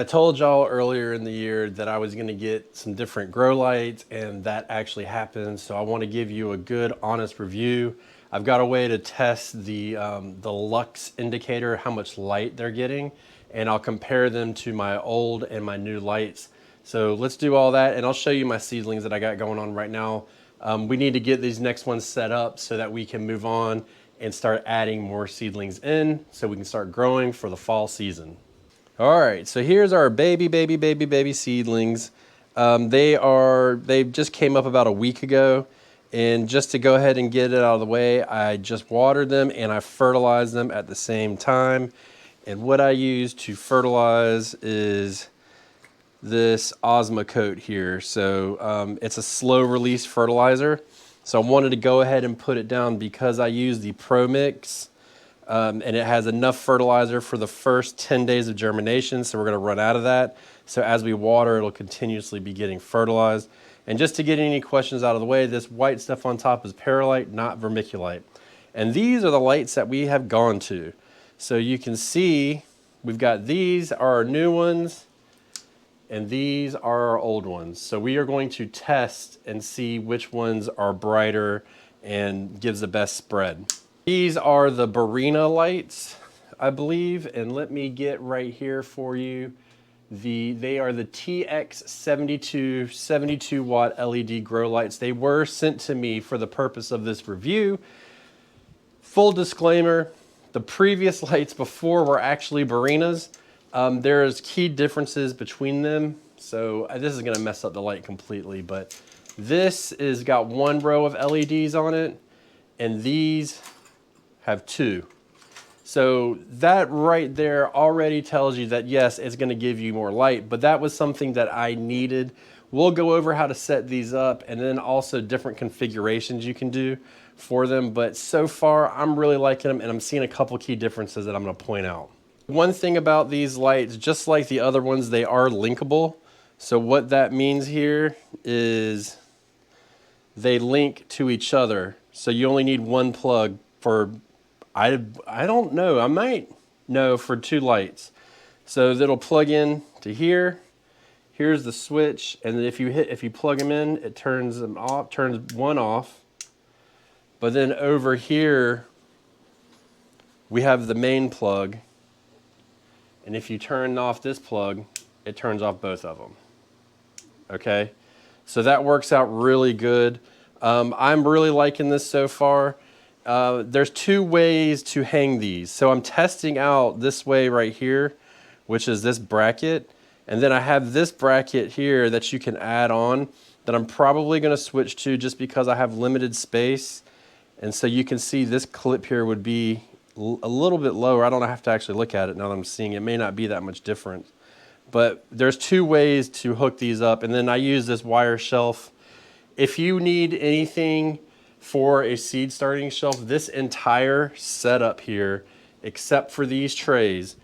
I told y'all earlier in the year that I was gonna get some different grow lights, and that actually happened. So I wanna give you a good, honest review. I've got a way to test the lux indicator, how much light they're getting, and I'll compare them to my old and my new lights. So let's do all that, and I'll show you my seedlings that I got going on right now. We need to get these next ones set up so that we can move on and start adding more seedlings in so we can start growing for the fall season. All right, so here's our baby seedlings. They just came up about a week ago, and just to go ahead and get it out of the way, I just watered them and I fertilized them at the same time. And what I use to fertilize is this Osma coat here. So it's a slow release fertilizer. So I wanted to go ahead and put it down because I use the Pro Mix. And it has enough fertilizer for the first 10 days of germination, so we're going to run out of that. So as we water, it'll continuously be getting fertilized. And just to get any questions out of the way, this white stuff on top is perlite, not vermiculite. And these are the lights that we have gone to. So you can see we've got these are our new ones, and these are our old ones. So we are going to test and see which ones are brighter and gives the best spread. These are the Barina lights, I believe, and let me get right here for you. They are the TX72 72 watt LED grow lights. They were sent to me for the purpose of this review. Full disclaimer, the previous lights before were actually Barinas. There's key differences between them, so this is gonna mess up the light completely, but this is got one row of LEDs on it, and these have two. So that right there already tells you that yes, it's gonna give you more light, but that was something that I needed. We'll go over how to set these up and then also different configurations you can do for them. But so far, I'm really liking them, and I'm seeing a couple key differences that I'm gonna point out. One thing about these lights, just like the other ones, they are linkable. So what that means here is they link to each other. So you only need one plug for, I don't know, I might know, for two lights. So that'll plug in to here. Here's the switch, and if you plug them in, it turns them off, turns one off. But then over here, we have the main plug, and if you turn off this plug, it turns off both of them. Okay, so that works out really good. I'm really liking this so far. There's two ways to hang these. So I'm testing out this way right here, which is this bracket. And then I have this bracket here that you can add on that I'm probably going to switch to just because I have limited space. And so you can see this clip here would be a little bit lower. I don't have to actually look at it now that I'm seeing it. It may not be that much different. But there's two ways to hook these up. And then I use this wire shelf. If you need anything for a seed starting shelf, this entire setup here, except for these trays,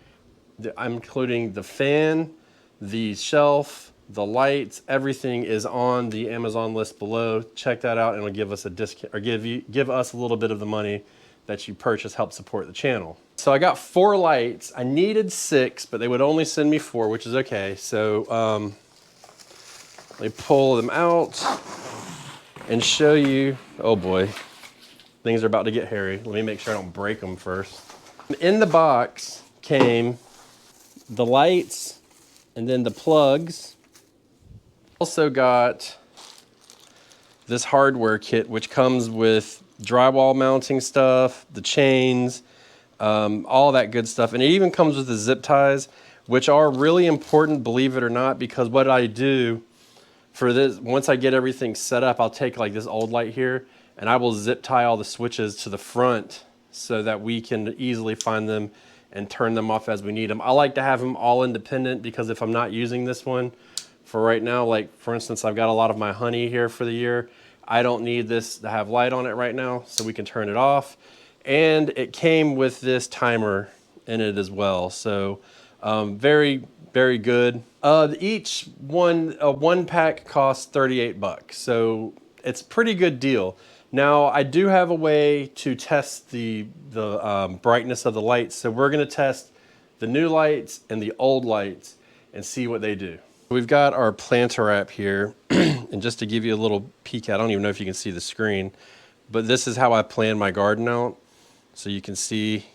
I'm including the fan, the shelf, the lights, everything is on the Amazon list below. Check that out, and it'll give us a discount, or give us a little bit of the money that you purchase, help support the channel. So I got 4 lights. I needed 6, but they would only send me 4, which is okay. So let me pull them out and show you. Oh boy, things are about to get hairy. Let me make sure I don't break them first. In the box came the lights and then the plugs. Also got this hardware kit, which comes with drywall mounting stuff, the chains, all that good stuff. And it even comes with the zip ties, which are really important, believe it or not, because what I do for this, once I get everything set up, I'll take like this old light here and I will zip tie all the switches to the front so that we can easily find them and turn them off as we need them. I like to have them all independent because if I'm not using this one for right now, like for instance, I've got a lot of my honey here for the year, I don't need this to have light on it right now, so we can turn it off. And it came with this timer in it as well. So very, very good. Each one pack costs 38 bucks. So it's a pretty good deal. Now I do have a way to test the brightness of the lights. So we're gonna test the new lights and the old lights. and see what they do. We've got our planter app here, and just to give you a little peek at, I don't even know if you can see the screen, but this is how I plan my garden out. So you can see,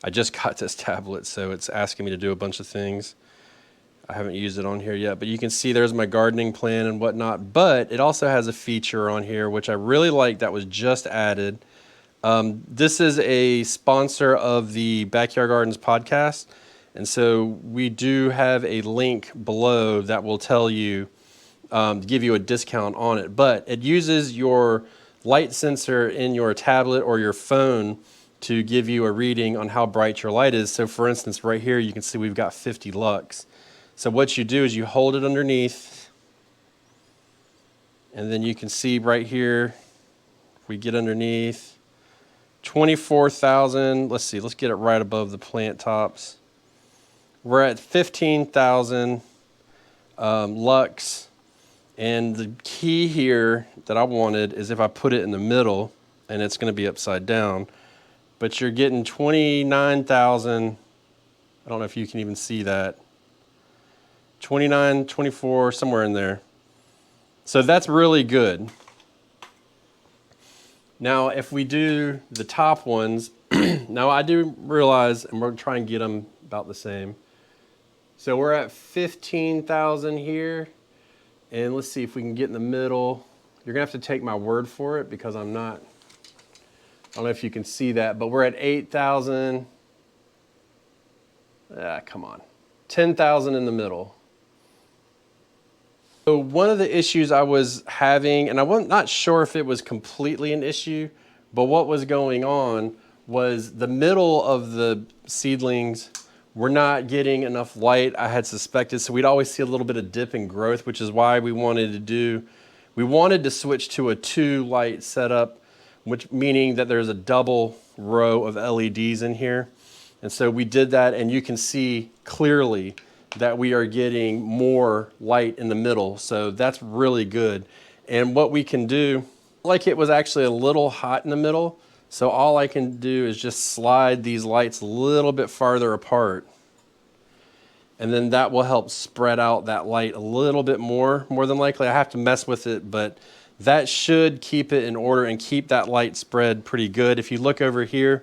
I just got this tablet, so it's asking me to do a bunch of things. I haven't used it on here yet, but you can see there's my gardening plan and whatnot, but it also has a feature on here, which I really like, that was just added. This is a sponsor of the Backyard Gardens podcast. And so we do have a link below that will tell you, to give you a discount on it. But it uses your light sensor in your tablet or your phone to give you a reading on how bright your light is. So for instance, right here, you can see we've got 50 lux. So what you do is you hold it underneath, and then you can see right here, if we get underneath, 24,000, let's see, let's get it right above the plant tops. We're at 15,000 lux, and the key here that I wanted is if I put it in the middle, and it's going to be upside down, but you're getting 29,000, I don't know if you can even see that, 29, 24, somewhere in there. So that's really good. Now, if we do the top ones, now I do realize, and we're going to try and get them about the same. So we're at 15,000 here, and let's see if we can get in the middle. You're gonna have to take my word for it because I'm not, I don't know if you can see that, but we're at 8,000. Come on, 10,000 in the middle. So one of the issues I was having, and I wasn't not sure if it was completely an issue, but what was going on was the middle of the seedlings were not getting enough light, I had suspected, so we'd always see a little bit of dip in growth, which is why we wanted to switch to a 2 light setup, which meaning that there's a double row of LEDs in here. And so we did that, and you can see clearly that we are getting more light in the middle, so that's really good. And what we can do, like it was actually a little hot in the middle, so all I can do is just slide these lights a little bit farther apart. And then that will help spread out that light a little bit more than likely. I have to mess with it, but that should keep it in order and keep that light spread pretty good. If you look over here,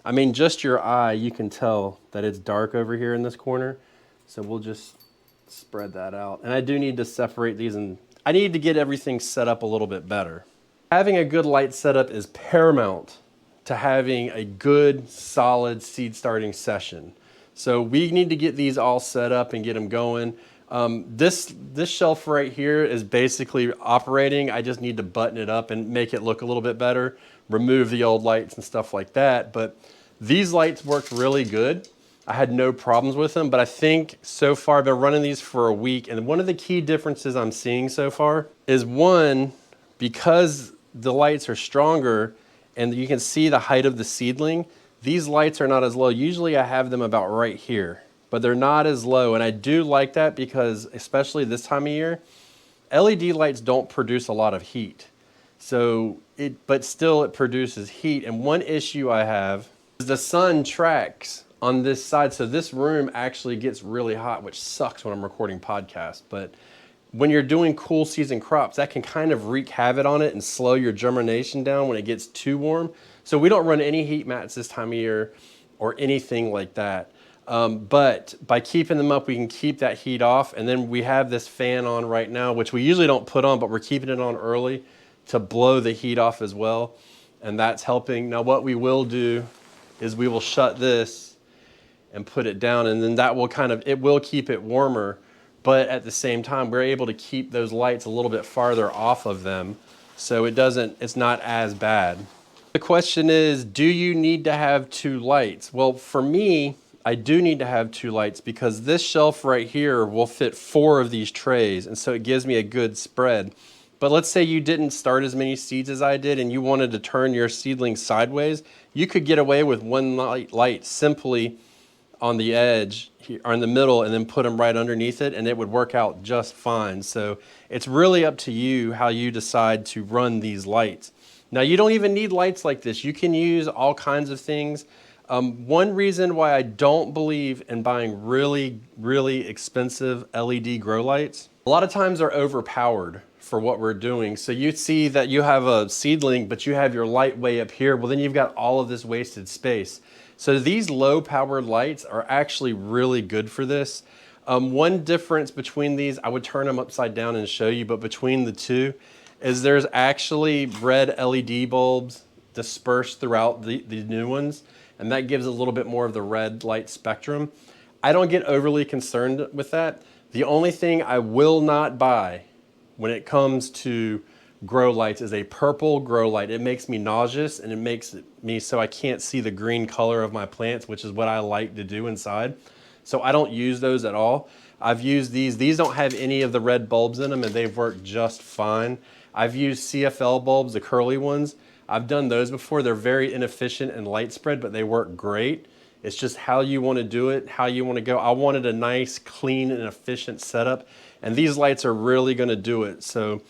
I mean, just your eye, you can tell that it's dark over here in this corner. So we'll just spread that out. And I do need to separate these, and I need to get everything set up a little bit better. Having a good light setup is paramount to having a good, solid seed starting session. So we need to get these all set up and get them going. This shelf right here is basically operating. I just need to button it up and make it look a little bit better, remove the old lights and stuff like that. But these lights worked really good. I had no problems with them, but I think so far I've been running these for a week, and one of the key differences I'm seeing so far is, one, because the lights are stronger and you can see the height of the seedling, these lights are not as low. Usually I have them about right here, but they're not as low, and I do like that because, especially this time of year, LED lights don't produce a lot of heat. But still it produces heat, and one issue I have is the sun tracks on this side, so this room actually gets really hot, which sucks when I'm recording podcasts, but when you're doing cool season crops, that can kind of wreak havoc on it and slow your germination down when it gets too warm. So we don't run any heat mats this time of year or anything like that. But by keeping them up, we can keep that heat off. And then we have this fan on right now, which we usually don't put on, but we're keeping it on early to blow the heat off as well. And that's helping. Now what we will do is we will shut this and put it down, and then that will it will keep it warmer, but at the same time, we're able to keep those lights a little bit farther off of them, so it's not as bad. The question is, do you need to have 2 lights? Well, for me, I do need to have 2 lights because this shelf right here will fit 4 of these trays, and so it gives me a good spread. But let's say you didn't start as many seeds as I did and you wanted to turn your seedlings sideways, you could get away with 1 light simply on the edge here, or in the middle, and then put them right underneath it, and it would work out just fine. So it's really up to you how you decide to run these lights. Now, you don't even need lights like this. You can use all kinds of things. One reason why I don't believe in buying really expensive LED grow lights, a lot of times they're overpowered for what we're doing. So you see that you have a seedling, but you have your light way up here. Well, then you've got all of this wasted space. So these low powered lights are actually really good for this. One difference between these, I would turn them upside down and show you, but between the two is there's actually red LED bulbs dispersed throughout the new ones, and that gives a little bit more of the red light spectrum. I don't get overly concerned with that. The only thing I will not buy when it comes to grow lights is a purple grow light. It makes me nauseous, and it makes me so I can't see the green color of my plants, which is what I like to do inside. So I don't use those at all. I've used these. These don't have any of the red bulbs in them, and they've worked just fine. I've used CFL bulbs, the curly ones. I've done those before. They're very inefficient in light spread, but they work great. It's just how you want to do it, how you want to go. I wanted a nice, clean, and efficient setup, and these lights are really going to do it. So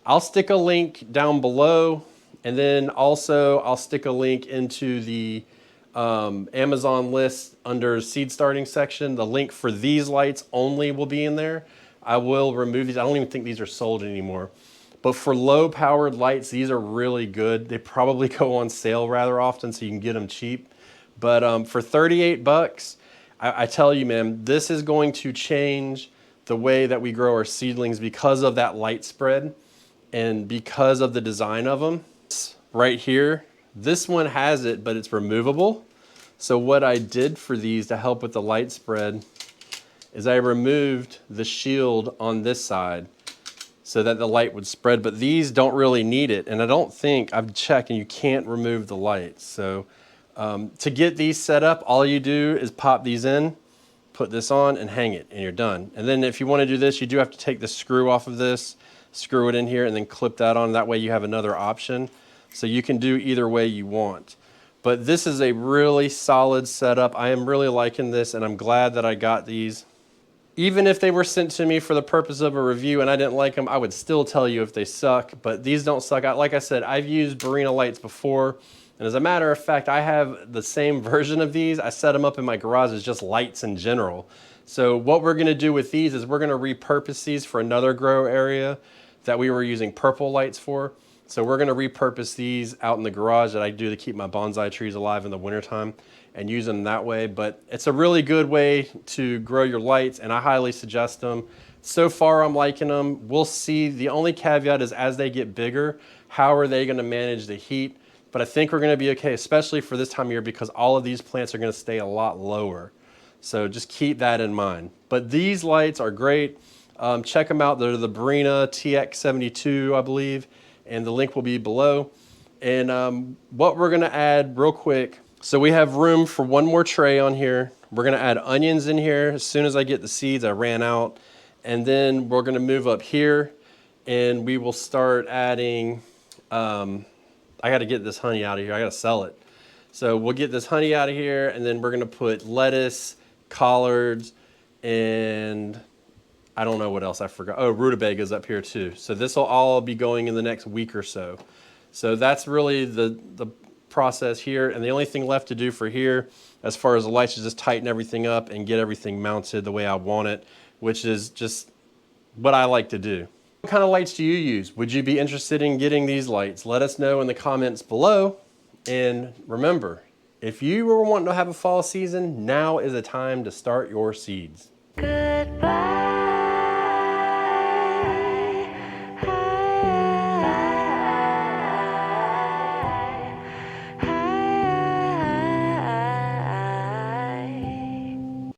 I'll stick a link down below, and then also I'll stick a link into the Amazon list under seed starting section. The link for these lights only will be in there. I will remove these. I don't even think these are sold anymore. But for low powered lights, these are really good. They probably go on sale rather often, so you can get them cheap. But for 38 bucks, I tell you, man, this is going to change the way that we grow our seedlings because of that light spread and because of the design of them. Right here, this one has it, but it's removable. So what I did for these to help with the light spread is I removed the shield on this side so that the light would spread, but these don't really need it. And I don't think, I've checked, and you can't remove the lights. So to get these set up, all you do is pop these in, put this on, and hang it, and you're done. And then if you want to do this, you do have to take the screw off of this, screw it in here, and then clip that on. That way you have another option. So you can do either way you want. But this is a really solid setup. I am really liking this, and I'm glad that I got these. Even if they were sent to me for the purpose of a review and I didn't like them, I would still tell you if they suck, but these don't suck. Like I said, I've used Barina lights before, and as a matter of fact, I have the same version of these. I set them up in my garage as just lights in general. So what we're gonna do with these is we're gonna repurpose these for another grow area that we were using purple lights for. So we're gonna repurpose these out in the garage that I do to keep my bonsai trees alive in the wintertime and use them that way. But it's a really good way to grow your lights, and I highly suggest them. So far I'm liking them. We'll see. The only caveat is as they get bigger, how are they gonna manage the heat? But I think we're gonna be okay, especially for this time of year, because all of these plants are gonna stay a lot lower. So just keep that in mind. But these lights are great. Check them out. They're the Barina TX72, I believe, and the link will be below. And what we're gonna add real quick, so we have room for one more tray on here. We're gonna add onions in here. As soon as I get the seeds, I ran out. And then we're gonna move up here, and we will start adding, I gotta get this honey out of here. I gotta sell it. So we'll get this honey out of here, and then we're gonna put lettuce, collards, and I don't know what else I forgot. Oh, rutabagas up here too. So this will all be going in the next week or so. So that's really the process here. And the only thing left to do for here, as far as the lights, is just tighten everything up and get everything mounted the way I want it, which is just what I like to do. What kind of lights do you use? Would you be interested in getting these lights? Let us know in the comments below. And remember, if you were wanting to have a fall season, now is the time to start your seeds. Goodbye.